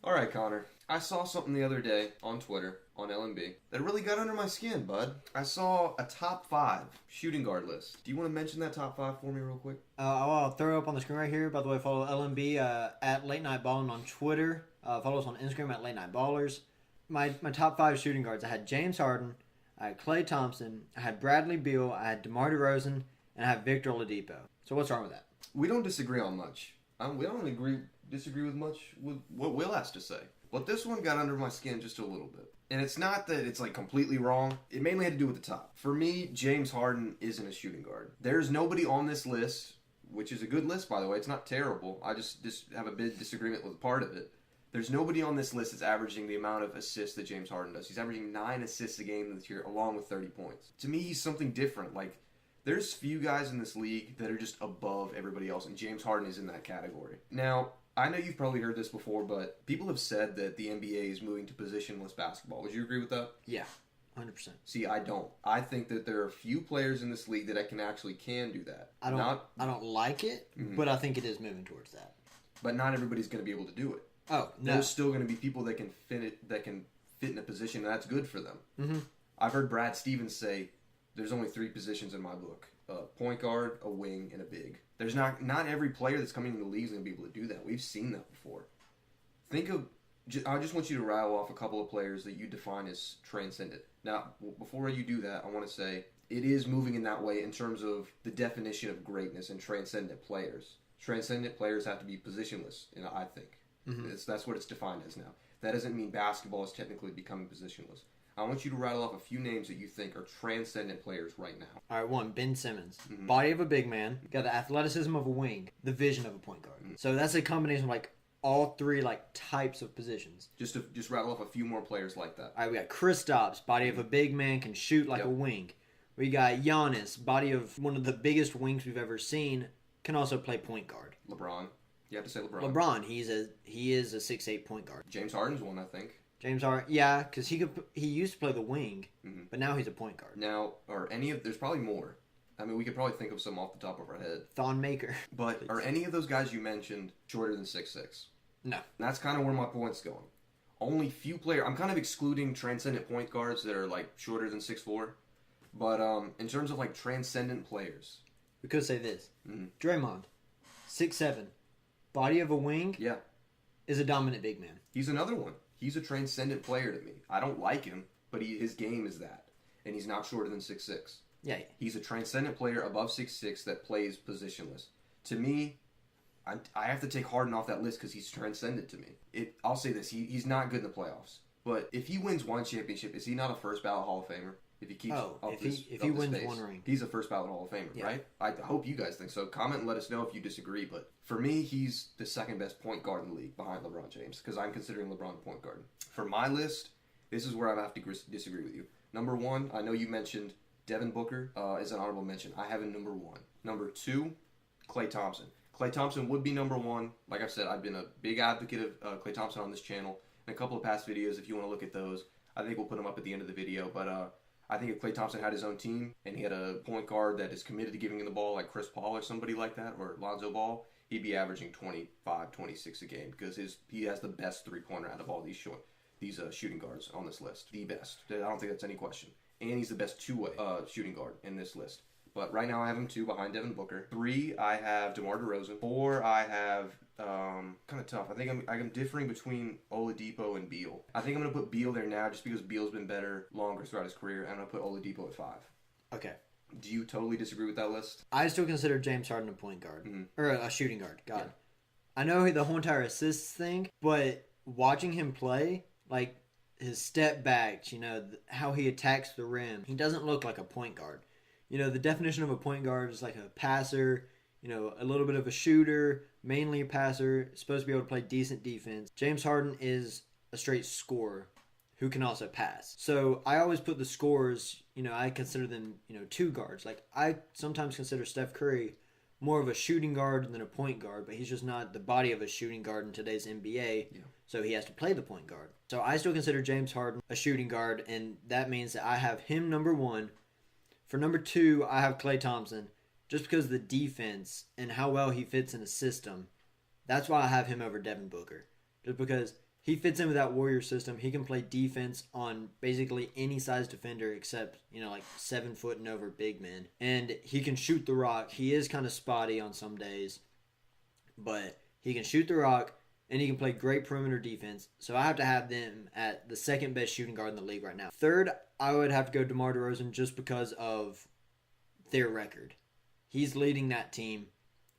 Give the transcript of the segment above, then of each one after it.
All right, Connor. I saw something the other day on Twitter, on LMB, that really got under my skin, bud. I saw a top 5 shooting guard list. Do you want to mention that top 5 for me real quick? I'll throw it up on the screen right here. By the way, follow LMB at Late Night Balling on Twitter. Follow us on Instagram at Late Night Ballers. My top 5 shooting guards. I had James Harden, I had Klay Thompson, I had Bradley Beal, I had DeMar DeRozan, and I have Victor Oladipo. So what's wrong with that? We don't disagree on much. We don't disagree with much with what Will has to say. But this one got under my skin just a little bit. And it's not that it's like completely wrong. It mainly had to do with the top. For me, James Harden isn't a shooting guard. There's nobody on this list, which is a good list, by the way. It's not terrible. I just have a big disagreement with part of it. There's nobody on this list that's averaging the amount of assists that James Harden does. He's averaging 9 assists a game this year, along with 30 points. To me, he's something different. Like, there's few guys in this league that are just above everybody else, and James Harden is in that category. Now, I know you've probably heard this before, but people have said that the NBA is moving to positionless basketball. Would you agree with that? Yeah, 100%. See, I don't. I think that there are few players in this league that can do that. I don't like it, but I think it is moving towards that. But not everybody's going to be able to do it. Oh, no. There's still going to be people that can fit in a position, and that's good for them. Mm-hmm. I've heard Brad Stevens say there's only 3 positions in my book: a point guard, a wing, and a big. There's not every player that's coming into the league is going to be able to do that. We've seen that before. I just want you to rattle off a couple of players that you define as transcendent. Now, before you do that, I want to say it is moving in that way in terms of the definition of greatness and transcendent players. Transcendent players have to be positionless, I think. Mm-hmm. That's what it's defined as now. That doesn't mean basketball is technically becoming positionless. I want you to rattle off a few names that you think are transcendent players right now. All right, 1, Ben Simmons. Mm-hmm. Body of a big man, got the athleticism of a wing, the vision of a point guard. Mm-hmm. So that's a combination of like all 3 like types of positions. Just rattle off a few more players like that. All right, we got Kristaps, body of a big man, can shoot like a wing. We got Giannis, body of one of the biggest wings we've ever seen, can also play point guard. LeBron. You have to say LeBron. LeBron, he is a 6'8" point guard. James Harden's one, I think. James Harden, yeah, because he used to play the wing, but now he's a point guard. Now, there's probably more. I mean, we could probably think of some off the top of our head. Thon Maker. But are any of those guys you mentioned shorter than 6'6"? No. And that's kind of where my point's going. Only few players. I'm kind of excluding transcendent point guards that are like shorter than 6'4". But in terms of like transcendent players, We could say this. Draymond, 6'7", body of a wing. Yeah. Is a dominant big man. He's another one. He's a transcendent player to me. I don't like him, but his game is that. And he's not shorter than 6'6". Yeah. He's a transcendent player above 6'6" that plays positionless. To me, I have to take Harden off that list because he's transcendent to me. I'll say this. He's not good in the playoffs. But if he wins one championship, is he not a first ballot Hall of Famer? If he keeps if he wins pace, one ring. he's a first ballot Hall of Famer, right? I hope you guys think so. Comment and let us know if you disagree. But for me, he's the second best point guard in the league behind LeBron James because I'm considering LeBron the point guard. For my list, this is where I have to disagree with you. Number 1, I know you mentioned Devin Booker as an honorable mention. I have him number 1. Number 2, Klay Thompson. Klay Thompson would be number 1. Like I've said, I've been a big advocate of Klay Thompson on this channel. In a couple of past videos, if you want to look at those, I think we'll put them up at the end of the video. But I think if Klay Thompson had his own team and he had a point guard that is committed to giving him the ball like Chris Paul or somebody like that, or Lonzo Ball, he'd be averaging 25, 26 a game because he has the best three-pointer out of all these shooting guards on this list. The best. I don't think that's any question. And he's the best two-way shooting guard in this list. But right now I have him 2 behind Devin Booker. 3, I have DeMar DeRozan. 4, I have kind of tough. I think I'm differing between Oladipo and Beal. I think I'm going to put Beal there now just because Beal's been better longer throughout his career. And I'm going to put Oladipo at 5. Okay. Do you totally disagree with that list? I still consider James Harden a point guard. Or a shooting guard. God. Yeah. I know the whole entire assists thing, but watching him play, like his step backs, how he attacks the rim, he doesn't look like a point guard. The definition of a point guard is like a passer, a little bit of a shooter, mainly a passer, supposed to be able to play decent defense. James Harden is a straight scorer who can also pass. So I always put the scorers, I consider them, 2 guards. Like I sometimes consider Steph Curry more of a shooting guard than a point guard, but he's just not the body of a shooting guard in today's NBA. Yeah. So he has to play the point guard. So I still consider James Harden a shooting guard, and that means that I have him number 1. For number 2, I have Klay Thompson, just because of the defense and how well he fits in a system. That's why I have him over Devin Booker. Just because He fits in with that Warrior system. He can play defense on basically any size defender except, like 7 foot and over big men. And he can shoot the rock. He is kind of spotty on some days, but he can shoot the rock and he can play great perimeter defense. So I have to have them at the second best shooting guard in the league right now. Third, I would have to go DeMar DeRozan just because of their record. He's leading that team.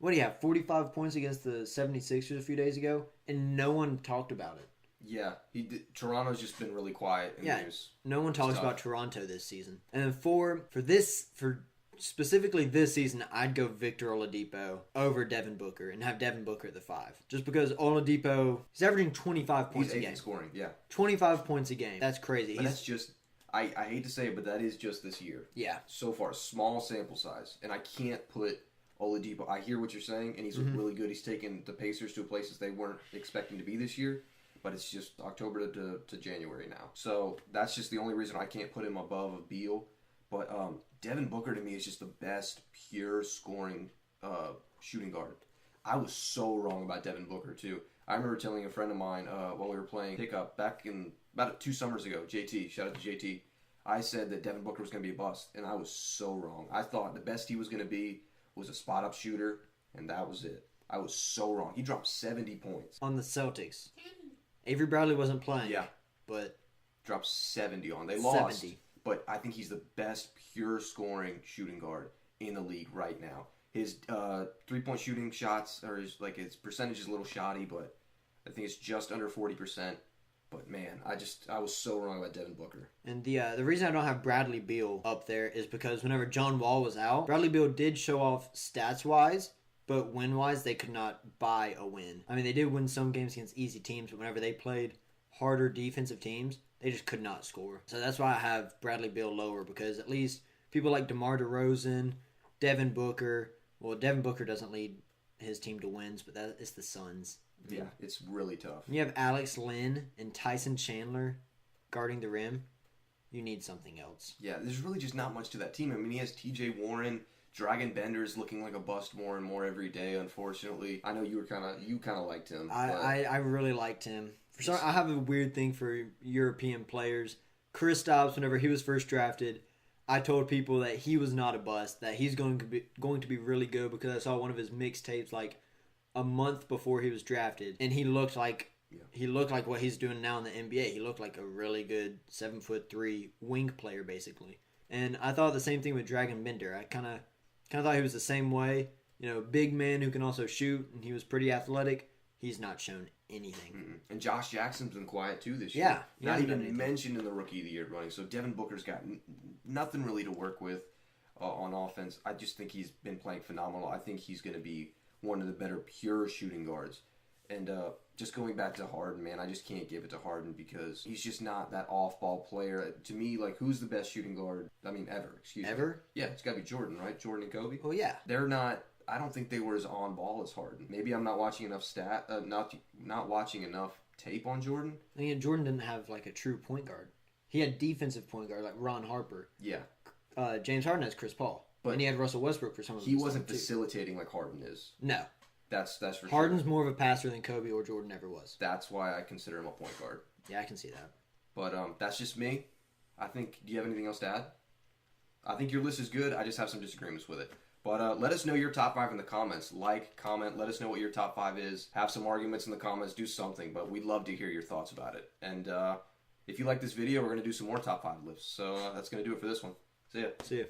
What do you have? 45 points against the 76ers a few days ago, and no one talked about it. Yeah, he did. Toronto's just been really quiet in the news. No one talks about Toronto this season. And then for specifically this season, I'd go Victor Oladipo over Devin Booker and have Devin Booker at the 5. Just because Oladipo, he's averaging 25 points a game. He's scoring, yeah. 25 points a game. That's crazy. But that's just, I hate to say it, but that is just this year. Yeah. So far, small sample size. And I can't put Oladipo, I hear what you're saying, and he's really good. He's taken the Pacers to places they weren't expecting to be this year. But it's just October to January now. So that's just the only reason I can't put him above Beal. But Devin Booker to me is just the best pure scoring shooting guard. I was so wrong about Devin Booker too. I remember telling a friend of mine while we were playing pickup back in about 2 summers ago, JT, shout out to JT, I said that Devin Booker was going to be a bust, and I was so wrong. I thought the best he was going to be was a spot-up shooter, and that was it. I was so wrong. He dropped 70 points. On the Celtics. Avery Bradley wasn't playing. Yeah. But dropped 70 on. They lost. 70. But I think he's the best pure scoring shooting guard in the league right now. His 3-point shooting shots, or his percentage is a little shoddy, but I think it's just under 40%. But man, I was so wrong about Devin Booker. And the reason I don't have Bradley Beal up there is because whenever John Wall was out, Bradley Beal did show off stats-wise, but win-wise, they could not buy a win. I mean, they did win some games against easy teams, but whenever they played harder defensive teams, they just could not score. So that's why I have Bradley Beal lower, because at least people like DeMar DeRozan, Devin Booker. Well, Devin Booker doesn't lead his team to wins, but it's the Suns. Yeah, it's really tough. You have Alex Len and Tyson Chandler guarding the rim. You need something else. Yeah, there's really just not much to that team. I mean, he has T.J. Warren. Dragon Bender's looking like a bust more and more every day, unfortunately. I know you kind of liked him. I really liked him. For some, I have a weird thing for European players. Kristaps, whenever he was first drafted, I told people that he was not a bust, that he's going to be really good, because I saw one of his mixtapes like a month before he was drafted, and he looked like what he's doing now in the NBA. He looked like a really good 7'3" wing player, basically. And I thought the same thing with Dragon Bender. I kind of thought he was the same way. Big man who can also shoot, and he was pretty athletic. He's not shown anything. Mm-mm. And Josh Jackson's been quiet too this year. Yeah. Not even mentioned in the Rookie of the Year running. So Devin Booker's got nothing really to work with on offense. I just think he's been playing phenomenal. I think he's going to be one of the better pure shooting guards. And just going back to Harden, man, I just can't give it to Harden because he's just not that off-ball player. To me, who's the best shooting guard? I mean, ever. Excuse me. Ever? Yeah, it's got to be Jordan, right? Jordan and Kobe? Oh, yeah. They're not... I don't think they were as on ball as Harden. Maybe I'm not watching enough not watching enough tape on Jordan. I mean, Jordan didn't have a true point guard. He had defensive point guard like Ron Harper. Yeah. James Harden has Chris Paul, and he had Russell Westbrook for some of them. He wasn't facilitating like Harden is. No. That's for sure. Harden's more of a passer than Kobe or Jordan ever was. That's why I consider him a point guard. Yeah, I can see that. But that's just me. I think. Do you have anything else to add? I think your list is good. I just have some disagreements with it. But let us know your top 5 in the comments. Comment, let us know what your top 5 is. Have some arguments in the comments, do something. But we'd love to hear your thoughts about it. And if you like this video, we're going to do some more top 5 lists. So that's going to do it for this one. See ya. See ya.